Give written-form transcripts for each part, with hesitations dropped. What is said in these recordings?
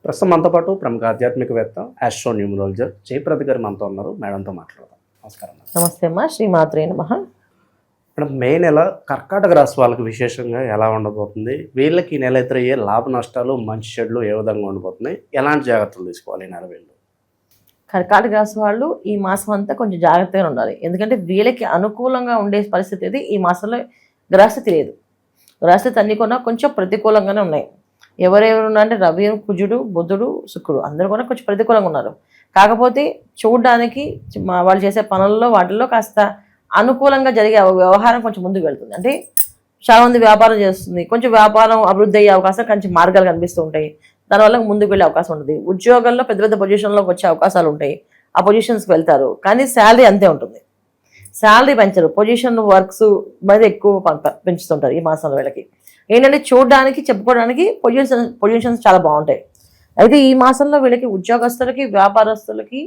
ప్రస్తుతం మనతో పాటు ప్రముఖ ఆధ్యాత్మికవేత్త ఆస్ట్రో న్యూమరాలజర్ జయప్రద గారు మనతో ఉన్నారు. మేడంతో మాట్లాడదాం. నమస్కారం మేడం. నమస్తే అమ్మా, శ్రీమాత్రే నమః. మేడం, మే నెల కర్కాటక రాశి వాళ్ళకి విశేషంగా ఎలా ఉండబోతుంది? వీళ్ళకి ఈ నెల ఎదురయ్యే లాభ నష్టాలు, మంచి చెడులు ఏ విధంగా ఉండబోతున్నాయి? ఎలాంటి జాగ్రత్తలు తీసుకోవాలి ఈ నెల వీళ్ళు? కర్కాటక రాశి వాళ్ళు ఈ మాసం అంతా కొంచెం జాగ్రత్తగా ఉండాలి. ఎందుకంటే వీళ్ళకి అనుకూలంగా ఉండే పరిస్థితి ఇది ఈ మాసంలో గ్రహస్థితి లేదు. గ్రహస్థితి అన్ని కూడా కొంచెం ప్రతికూలంగానే ఉన్నాయి. ఎవరెవరు ఉన్నారంటే రవి, కుజుడు, బుధుడు, శుక్రుడు అందరూ కూడా కొంచెం ప్రతికూలంగా ఉన్నారు. కాకపోతే చూడడానికి వాళ్ళు చేసే పనుల్లో వాటిల్లో కాస్త అనుకూలంగా జరిగే వ్యవహారం కొంచెం ముందుకు వెళ్తుంది. అంటే చాలామంది వ్యాపారం చేస్తుంది, కొంచెం వ్యాపారం అభివృద్ధి అయ్యే అవకాశం కొంచెం మార్గాలు కనిపిస్తూ ఉంటాయి. దానివల్ల ముందుకు వెళ్ళే అవకాశం ఉంటుంది. ఉద్యోగాల్లో పెద్ద పెద్ద పొజిషన్లోకి వచ్చే అవకాశాలు ఉంటాయి. ఆ పొజిషన్స్కి వెళ్తారు, కానీ శాలరీ అంతే ఉంటుంది. శాలరీ పెంచరు, పొజిషన్ వర్క్స్ మీద ఎక్కువ పెంచుతుంటారు ఈ మాసంలో. వీళ్ళకి ఏంటంటే చూడడానికి, చెప్పుకోవడానికి పొజిషన్స్ చాలా బాగుంటాయి. అయితే ఈ మాసంలో వీళ్ళకి ఉద్యోగస్తులకి, వ్యాపారస్తులకి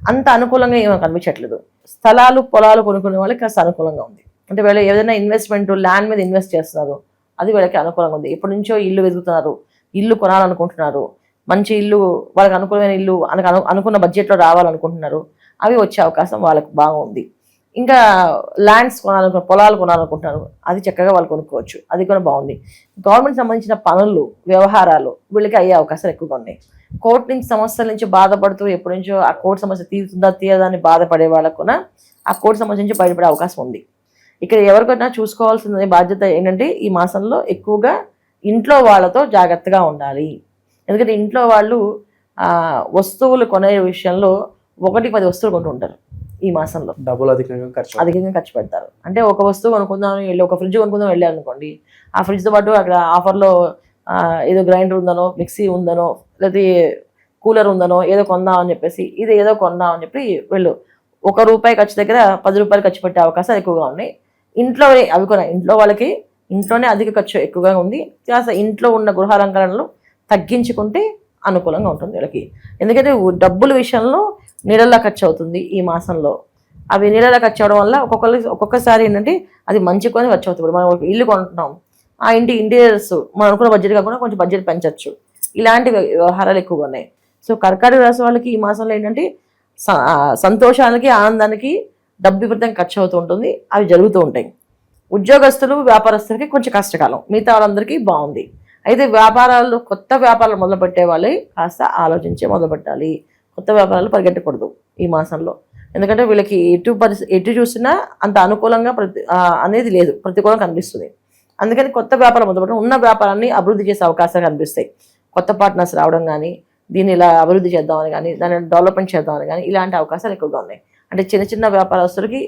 అంత అనుకూలంగా ఏమీ కనిపించట్లేదు. స్థలాలు, పొలాలు కొనుక్కునే వాళ్ళకి కాస్త అనుకూలంగా ఉంది. అంటే వీళ్ళు ఏదైనా ఇన్వెస్ట్మెంట్ ల్యాండ్ మీద ఇన్వెస్ట్ చేస్తున్నారు, అది వీళ్ళకి అనుకూలంగా ఉంది. ఎప్పటి నుంచో ఇల్లు వెతుకుతున్నారు, ఇల్లు కొనాలనుకుంటున్నారు, మంచి ఇల్లు, వాళ్ళకి అనుకూలమైన ఇల్లు అనుకున్న బడ్జెట్లో రావాలనుకుంటున్నారు, అవి వచ్చే అవకాశం వాళ్ళకి బాగుంది. ఇంకా ల్యాండ్స్ పొలాలు కొనాలనుకుంటున్నారు, అది చక్కగా వాళ్ళు కొనుక్కోవచ్చు, అది కూడా బాగుంది. గవర్నమెంట్ సంబంధించిన పనులు, వ్యవహారాలు వీళ్ళకి అయ్యే అవకాశాలు ఎక్కువగా ఉన్నాయి. కోర్టు నుంచి సమస్యల నుంచి బాధపడుతూ ఎప్పటి నుంచో ఆ కోర్టు సమస్య తీరుతుందా తీరదని బాధపడే వాళ్ళకు కూడా ఆ కోర్టు సమస్య నుంచి బయటపడే అవకాశం ఉంది. ఇక్కడ ఎవరికైనా చూసుకోవాల్సిన బాధ్యత ఏంటంటే ఈ మాసంలో ఎక్కువగా ఇంట్లో వాళ్ళతో జాగ్రత్తగా ఉండాలి. ఎందుకంటే ఇంట్లో వాళ్ళు వస్తువులు కొనే విషయంలో 1-10 వస్తువులు కొంటూ ఉంటారు. ఈ మాసంలో డబ్బులు అధికంగా ఖర్చు పెడతారు. అంటే ఒక వస్తువు కొనుక్కుందాం వెళ్ళి, ఒక ఫ్రిడ్జ్ కొనుక్కుందాం వెళ్ళారు అనుకోండి, ఆ ఫ్రిడ్జ్తో పాటు అక్కడ ఆఫర్లో ఏదో గ్రైండర్ ఉందనో, మిక్సీ ఉందనో, లేకపోతే కూలర్ ఉందనో ఏదో కొందాం అని చెప్పేసి, ఇది ఏదో కొందాం అని చెప్పి వీళ్ళు ₹1 ఖర్చు దగ్గర ₹10 ఖర్చు పెట్టే అవకాశాలు ఎక్కువగా ఉన్నాయి. ఇంట్లో అవి కూడా ఇంట్లో వాళ్ళకి ఇంట్లోనే అధిక ఖర్చు ఎక్కువగా ఉంది. కాస్త ఇంట్లో ఉన్న గృహాలంకరణలు తగ్గించుకుంటే అనుకూలంగా ఉంటుంది వీళ్ళకి. ఎందుకంటే డబ్బుల విషయంలో నీళ్ళలా ఖర్చు అవుతుంది ఈ మాసంలో. అవి నీళ్ళలా ఖర్చు అవడం వల్ల ఒక్కొక్కసారి ఏంటంటే అది మంచి కొని ఖర్చు అవుతుంది. ఇప్పుడు మనం ఒక ఇల్లు కొంటున్నాం, ఆ ఇంటి ఇంటీరియర్స్ మనం అనుకున్న బడ్జెట్ కాకుండా కొంచెం బడ్జెట్ పెంచవచ్చు. ఇలాంటి వ్యవహారాలు ఎక్కువగా ఉన్నాయి. సో కర్కాటక రాశి వాళ్ళకి ఈ మాసంలో ఏంటంటే సంతోషానికి, ఆనందానికి డబ్బు విపరీతంగా ఖర్చు అవుతూ ఉంటుంది, అవి జరుగుతూ ఉంటాయి. ఉద్యోగస్తులు, వ్యాపారస్తులకి కొంచెం కష్టకాలం, మిగతా వాళ్ళందరికీ బాగుంది. అయితే వ్యాపారాలు, కొత్త వ్యాపారాలు మొదలుపెట్టే వాళ్ళే కాస్త ఆలోచించే మొదలుపెట్టాలి. కొత్త వ్యాపారాలు పరిగెట్టకూడదు ఈ మాసంలో. ఎందుకంటే వీళ్ళకి ఎటు చూసినా అంత అనుకూలంగా అనేది లేదు, ప్రతికూలంగా కనిపిస్తుంది. అందుకని కొత్త వ్యాపారం మొదలుపెట్టడం, ఉన్న వ్యాపారాన్ని అభివృద్ధి చేసే అవకాశాలు కనిపిస్తాయి. కొత్త పార్ట్నర్స్ రావడం కానీ, దీన్ని ఇలా అభివృద్ధి చేద్దామని కానీ, దాన్ని డెవలప్మెంట్ చేద్దామని కానీ, ఇలాంటి అవకాశాలు ఎక్కువగా ఉన్నాయి. అంటే చిన్న చిన్న వ్యాపారస్తులకి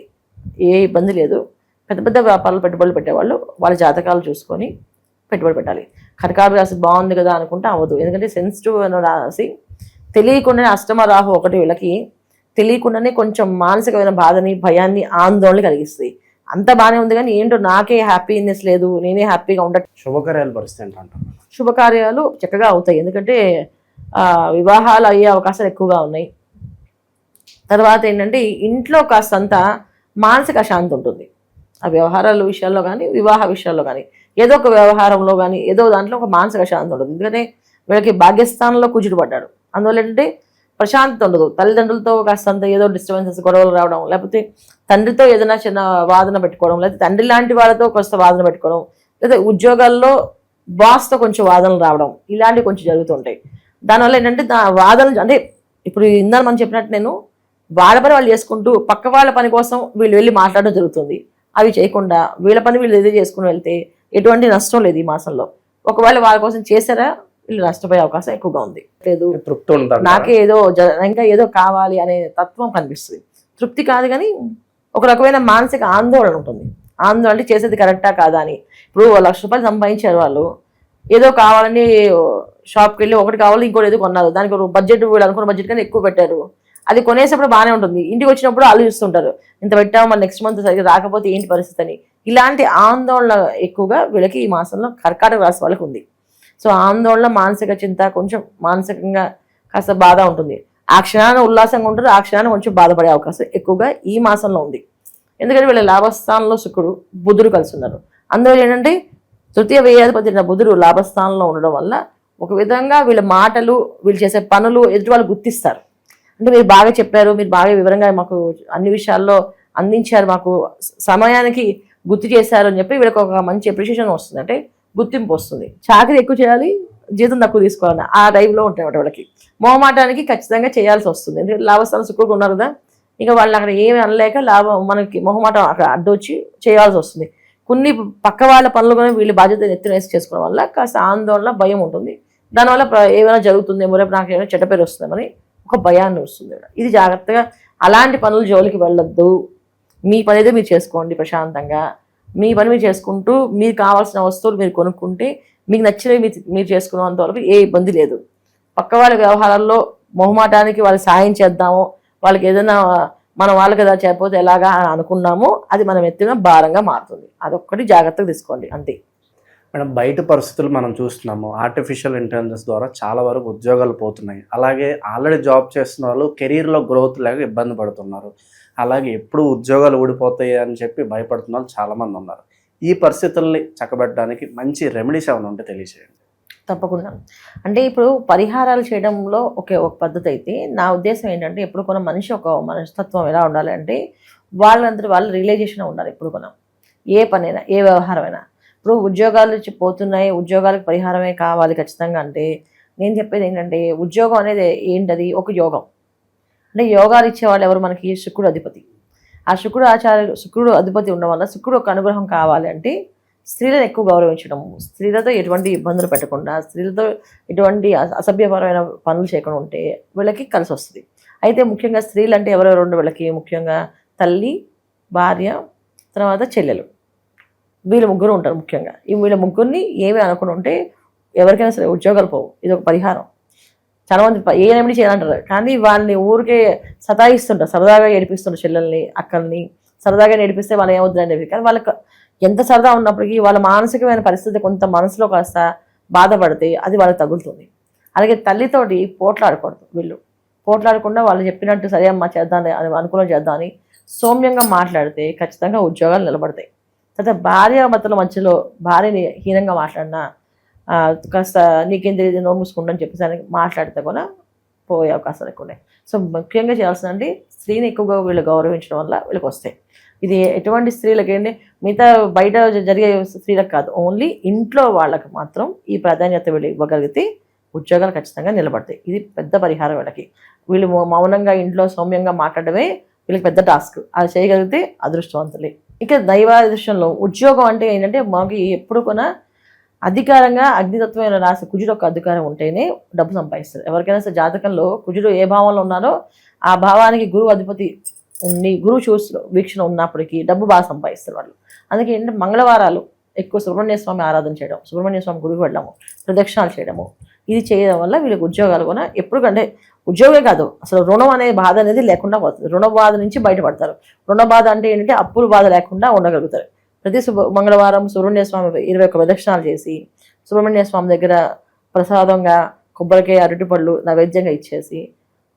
ఏ ఇబ్బంది లేదు. పెద్ద పెద్ద వ్యాపారాలు పెట్టుబడులు పెట్టేవాళ్ళు వాళ్ళ జాతకాలు చూసుకొని పెట్టుబడి పెట్టాలి. కర్కాటక రాశి బాగుంది కదా అనుకుంటే అవ్వదు. ఎందుకంటే సెన్సిటివ్ అనే రాశి, తెలియకుండానే అష్టమ రాహు ఒకటి వీళ్ళకి తెలియకుండానే కొంచెం మానసికమైన బాధని, భయాన్ని, ఆందోళన కలిగిస్తుంది. అంత బాగానే ఉంది కానీ ఏంటో నాకే హ్యాపీనెస్ లేదు, నేనే హ్యాపీగా శుభకార్యాలు పరిస్థితి అంటారు. శుభకార్యాలు చక్కగా అవుతాయి. ఎందుకంటే వివాహాలు అయ్యే అవకాశాలు ఎక్కువగా ఉన్నాయి. తర్వాత ఏంటంటే ఇంట్లో కాస్తంత మానసిక అశాంతి ఉంటుంది. ఆ వ్యవహారాల విషయాల్లో కానీ, వివాహ విషయాల్లో కానీ, ఏదో ఒక వ్యవహారంలో కానీ, ఏదో దాంట్లో ఒక మానసిక అశాంతి ఉంటుంది. ఎందుకంటే వీళ్ళకి భాగ్యస్థానంలో కుజుడు పడ్డాడు. అందువల్ల ఏంటంటే ప్రశాంతత ఉండదు. తల్లిదండ్రులతో కాస్తంత ఏదో డిస్టర్బెన్సెస్, గొడవలు రావడం, లేకపోతే తండ్రితో ఏదైనా చిన్న వాదన పెట్టుకోవడం, లేకపోతే తండ్రి లాంటి వాళ్ళతో కొంత వాదన పెట్టుకోవడం, లేదా ఉద్యోగాల్లో బాస్తో కొంచెం వాదనలు రావడం, ఇలాంటివి కొంచెం జరుగుతుంటాయి. దానివల్ల ఏంటంటే వాదనలు అంటే ఇప్పుడు ఇందాక మనం చెప్పినట్టు నేను వాళ్ళ పని వాళ్ళు చేసుకుంటూ పక్క వాళ్ళ పని కోసం వీళ్ళు వెళ్ళి మాట్లాడడం జరుగుతుంది. అవి చేయకుండా వీళ్ళ పని వీళ్ళు ఏదో చేసుకుని వెళ్తే ఎటువంటి నష్టం లేదు ఈ మాసంలో. ఒకవేళ వాళ్ళ కోసం చేశారా వీళ్ళు నష్టపోయే అవకాశం ఎక్కువగా ఉంది. లేదు నాకే ఏదో ఇంకా ఏదో కావాలి అనే తత్వం కనిపిస్తుంది. తృప్తి కాదు కానీ ఒక రకమైన మానసిక ఆందోళన ఉంటుంది. ఆందోళన అంటే చేసేది కరెక్టా కాదా అని. ఇప్పుడు ₹1,00,000 సంపాదించారు వాళ్ళు, ఏదో కావాలని షాప్కి వెళ్ళి ఒకటి కావాలి ఇంకోటి ఏదో కొన్నారు, దానికి బడ్జెట్ వీళ్ళు అనుకున్న బడ్జెట్ కానీ ఎక్కువ పెట్టారు. అది కొనేసేప్పుడు బాగానే ఉంటుంది, ఇంటికి వచ్చినప్పుడు ఆలోచిస్తుంటారు ఇంత పెట్టాము మరి నెక్స్ట్ మంత్ సరిగ్గా రాకపోతే ఏంటి పరిస్థితి అని. ఇలాంటి ఆందోళన ఎక్కువగా వీళ్ళకి ఈ మాసంలో కర్కాటక రాశి వాళ్ళకి ఉంది. సో ఆందోళన, మానసిక చింత, కొంచెం మానసికంగా కాస్త బాధ ఉంటుంది. ఆ క్షణాన్ని ఉల్లాసంగా ఉంటారు, ఆ క్షణాన్ని కొంచెం బాధపడే అవకాశం ఎక్కువగా ఈ మాసంలో ఉంది. ఎందుకంటే వీళ్ళ లాభస్థానంలో శుక్రుడు, బుధుడు కలిసి ఉన్నారు. అందువల్ల ఏంటంటే తృతీయ వ్యయాధిపతి బుధుడు లాభస్థానంలో ఉండడం వల్ల ఒక విధంగా వీళ్ళ మాటలు వీళ్ళు చేసే పనులు ఎదుటి వాళ్ళు గుర్తిస్తారు. అంటే మీరు బాగా చెప్పారు, మీరు బాగా వివరంగా మాకు అన్ని విషయాల్లో అందించారు, మాకు సమయానికి గుర్తు చేశారు అని చెప్పి వీళ్ళకి ఒక మంచి అప్రిషియేషన్ వస్తుంది, అంటే గుర్తింపు వస్తుంది. చాకరీ ఎక్కువ చేయాలి, జీతం తక్కువ తీసుకోవాలని ఆ టైంలో ఉంటాయి వాళ్ళకి. మొహమాటానికి ఖచ్చితంగా చేయాల్సి వస్తుంది, ఎందుకంటే లాభస్థానం శుక్రుడు ఉన్నారు కదా, ఇక వాళ్ళు అక్కడ ఏమి అనలేక లాభం మనకి మొహమాటం అక్కడ అడ్డొచ్చి చేయాల్సి వస్తుంది. కొన్ని పక్క వాళ్ళ పనులు కూడా వీళ్ళు బాధ్యత ఎత్తున వేసి చేసుకోవడం వల్ల కాస్త ఆందోళన, భయం ఉంటుంది. దానివల్ల ఏమైనా జరుగుతుందేమో, రేపు నాకు ఏమైనా చెడ్డ పేరు వస్తుందేమని ఒక భయాన్ని వస్తుంది. ఇది జాగ్రత్తగా అలాంటి పనులు జోలికి వెళ్ళొద్దు. మీ పని అయితే మీరు చేసుకోండి ప్రశాంతంగా. మీ పని మీరు చేసుకుంటూ మీకు కావాల్సిన వస్తువులు మీరు కొనుక్కుంటే మీకు నచ్చినవి మీరు చేసుకున్నంత వరకు ఏ ఇబ్బంది లేదు. పక్క వాళ్ళ వ్యవహారాల్లో మొహమాటానికి వాళ్ళకి సాయం చేద్దాము, వాళ్ళకి ఏదైనా మనం వాళ్ళకి ఏదైనా చేయకపోతే ఎలాగా అని అనుకున్నామో అది మనం ఎత్తిన భారంగా మారుతుంది. అదొక్కటి జాగ్రత్తగా తీసుకోండి అంతే. మేడం, బయట పరిస్థితులు మనం చూస్తున్నాము, ఆర్టిఫిషియల్ ఇంటెలిజెన్స్ ద్వారా చాలా వరకు ఉద్యోగాలు పోతున్నాయి. అలాగే ఆల్రెడీ జాబ్ చేస్తున్న వాళ్ళు కెరీర్లో గ్రోత్ లేక ఇబ్బంది పడుతున్నారు. అలాగే ఎప్పుడు ఉద్యోగాలు ఊడిపోతాయి అని చెప్పి భయపడుతున్న వాళ్ళు చాలామంది ఉన్నారు. ఈ పరిస్థితుల్ని చక్కబెట్టడానికి మంచి రెమెడీస్ ఏమైనా ఉంటే తెలియజేయండి. తప్పకుండా. అంటే ఇప్పుడు పరిహారాలు చేయడంలో ఒక పద్ధతి అయితే, నా ఉద్దేశం ఏంటంటే ఎప్పుడు కొన మనిషి ఒక మనస్తత్వం ఎలా ఉండాలి అంటే వాళ్ళందరూ వాళ్ళ రియలైజేషన్ ఉండాలి. ఎప్పుడు కొన ఏ పనైనా ఏ వ్యవహారమైనా, ఇప్పుడు ఉద్యోగాలు పోతున్నాయి, ఉద్యోగాలకు పరిహారమే కావాలి ఖచ్చితంగా అంటే నేను చెప్పేది ఏంటంటే ఉద్యోగం అనేది ఏంటది ఒక యోగం. అంటే యోగాలు ఇచ్చేవాళ్ళు ఎవరు మనకి? శుక్రుడు అధిపతి. ఆ శుక్రుడు అధిపతి ఉండడం వల్ల శుక్రుడు ఒక అనుగ్రహం కావాలి అంటే స్త్రీలను ఎక్కువ గౌరవించడం, స్త్రీలతో ఎటువంటి ఇబ్బందులు పెట్టకుండా, స్త్రీలతో ఎటువంటి అసభ్యపరమైన పనులు చేయకుండా ఉంటే వీళ్ళకి కలిసి వస్తుంది. అయితే ముఖ్యంగా స్త్రీలు అంటే ఎవరెవరు ఉండే వీళ్ళకి ముఖ్యంగా తల్లి, భార్య, తర్వాత చెల్లెలు, వీళ్ళు ముగ్గురు ఉంటారు ముఖ్యంగా. వీళ్ళ ముగ్గురిని ఏమి అనుకుని ఉంటే ఎవరికైనా సరే ఉద్యోగాలు పోవు. ఇది ఒక పరిహారం. చాలామంది ఏ రెమెడీ చేయాలంటారు, కానీ వాళ్ళని ఊరికే సతాయిస్తుంటారు, సరదాగా ఏడిపిస్తుంటారు చెల్లెల్ని, అక్కల్ని సరదాగా నేర్పిస్తే వాళ్ళు ఏమవుతుందని చెప్పి. కానీ వాళ్ళకి ఎంత సరదా ఉన్నప్పటికీ వాళ్ళ మానసికమైన పరిస్థితి కొంత మనసులో కాస్త బాధపడితే అది వాళ్ళకి తగులుతుంది. అలాగే తల్లితోటి పోట్లాడకూడదు. వీళ్ళు పోట్లాడకుండా వాళ్ళు చెప్పినట్టు సరే అమ్మా చేద్దాం అని అనుకూలం చేద్దామని సౌమ్యంగా మాట్లాడితే ఖచ్చితంగా ఉద్యోగాలు నిలబడతాయి. తర్వాత భార్య భర్తల మధ్యలో భార్యని హీనంగా మాట్లాడినా కాస్త నీకేం తెలియదు నో మూసుకుంటని చెప్పేసి మాట్లాడితే కూడా పోయే అవకాశాలు ఎక్కువ ఉన్నాయి. సో ముఖ్యంగా చేయాల్సిందంటే స్త్రీని ఎక్కువగా వీళ్ళు గౌరవించడం వల్ల వీళ్ళకి వస్తాయి. ఇది ఎటువంటి స్త్రీలకి ఏంటి, మిగతా బయట జరిగే స్త్రీలకు కాదు, ఓన్లీ ఇంట్లో వాళ్ళకి మాత్రం ఈ ప్రాధాన్యత వీళ్ళు ఇవ్వగలిగితే ఉద్యోగాలు ఖచ్చితంగా నిలబడతాయి. ఇది పెద్ద పరిహారం వీళ్ళకి. వీళ్ళు మౌనంగా ఇంట్లో సౌమ్యంగా మాట్లాడమే వీళ్ళకి పెద్ద టాస్క్. అది చేయగలిగితే అదృష్టవంతులే. ఇక దైవాదృష్టంలో ఉద్యోగం అంటే ఏంటంటే మాకు ఎప్పుడు కూడా అధికారంగా అగ్నితత్వమైన రాశి కుజుడు ఒక అధికారం ఉంటేనే డబ్బు సంపాదిస్తారు. ఎవరికైనా సరే జాతకంలో కుజుడు ఏ భావంలో ఉన్నారో ఆ భావానికి గురువు అధిపతి ఉండి గురువు చూస్తూ వీక్షణ ఉన్నప్పటికీ డబ్బు బాగా సంపాదిస్తారు వాళ్ళు. అందుకే ఏంటంటే మంగళవారాలు ఎక్కువ సుబ్రహ్మణ్య స్వామి ఆరాధన చేయడం, సుబ్రహ్మణ్య స్వామి గుడికి వెళ్ళడము, ప్రదక్షిణాలు చేయడము, ఇది చేయడం వల్ల వీళ్ళకి ఉద్యోగాలు కూడా ఎప్పుడు కంటే ఉద్యోగమే కాదు అసలు రుణం అనే బాధ అనేది లేకుండా పోతుంది. రుణ బాధ నుంచి బయటపడతారు. రుణ బాధ అంటే ఏంటంటే అప్పుల బాధ లేకుండా ఉండగలుగుతారు. ప్రతి మంగళవారం సుబ్రహ్మణ్య స్వామి 21 ప్రదక్షిణాలు చేసి సుబ్రహ్మణ్య స్వామి దగ్గర ప్రసాదంగా కొబ్బరికాయ, అరటిపళ్ళు నైవేద్యంగా ఇచ్చేసి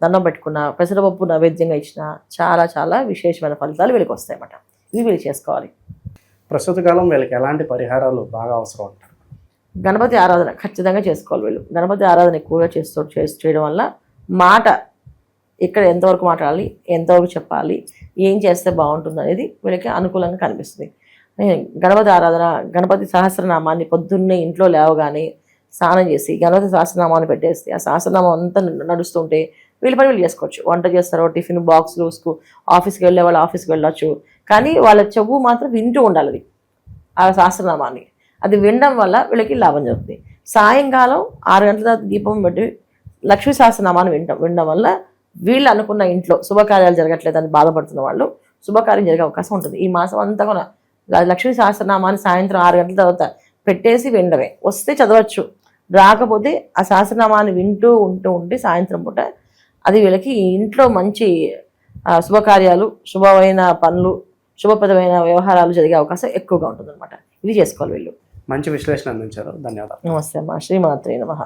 దండం పెట్టుకున్న, పెసరపప్పు నైవేద్యంగా ఇచ్చిన చాలా చాలా విశేషమైన ఫలితాలు వీళ్ళకి వస్తాయన్నమాట. ఇవి వీళ్ళు చేసుకోవాలి. ప్రస్తుత కాలం వీళ్ళకి ఎలాంటి పరిహారాలు బాగా అవసరం అంటారు? గణపతి ఆరాధన ఖచ్చితంగా చేసుకోవాలి వీళ్ళు. గణపతి ఆరాధన ఎక్కువగా చేయడం వల్ల మాట ఇక్కడ ఎంతవరకు మాట్లాడాలి, ఎంతవరకు చెప్పాలి, ఏం చేస్తే బాగుంటుంది అనేది వీళ్ళకి అనుకూలంగా కనిపిస్తుంది. గణపతి ఆరాధన, గణపతి సహస్రనామాన్ని పొద్దున్నే ఇంట్లో లేవగానే స్నానం చేసి గణపతి సహస్రనామాన్ని పెట్టేస్తే ఆ సహస్రనామం అంతా నడుస్తుంటే వీళ్ళ పని వీళ్ళు చేసుకోవచ్చు. వంట చేస్తారో, టిఫిన్ బాక్స్లు, ఆఫీస్కి వెళ్ళే వాళ్ళు ఆఫీస్కి వెళ్ళొచ్చు. కానీ వాళ్ళ చెవు మాత్రం వింటూ ఉండాలి అది, ఆ సహస్రనామాన్ని. అది వినడం వల్ల వీళ్ళకి లాభం జరుగుతుంది. సాయంకాలం 6 గంటల దీపం పెట్టి లక్ష్మీ సహస్రనామాన్ని వినడం వల్ల వీళ్ళు అనుకున్న ఇంట్లో శుభకార్యాలు జరగట్లేదని బాధపడుతున్న వాళ్ళు శుభకార్యం జరిగే అవకాశం ఉంటుంది. ఈ మాసం అంతా కూడా లక్ష్మీ సహస్రనామాన్ని సాయంత్రం 6 గంటల తర్వాత పెట్టేసి వినడమే. వస్తే చదవచ్చు, రాకపోతే ఆ సహస్రనామాన్ని వింటూ ఉంటే సాయంత్రం పూట అది వీళ్ళకి ఇంట్లో మంచి శుభకార్యాలు, శుభమైన పనులు, శుభప్రదమైన వ్యవహారాలు జరిగే అవకాశం ఎక్కువగా ఉంటుంది అనమాట. ఇవి చేసుకోవాలి వీళ్ళు. మంచి విశ్లేషణ అందించారు, ధన్యవాదాలు. నమస్తే అమ్మా. శ్రీమాత్రే నమః.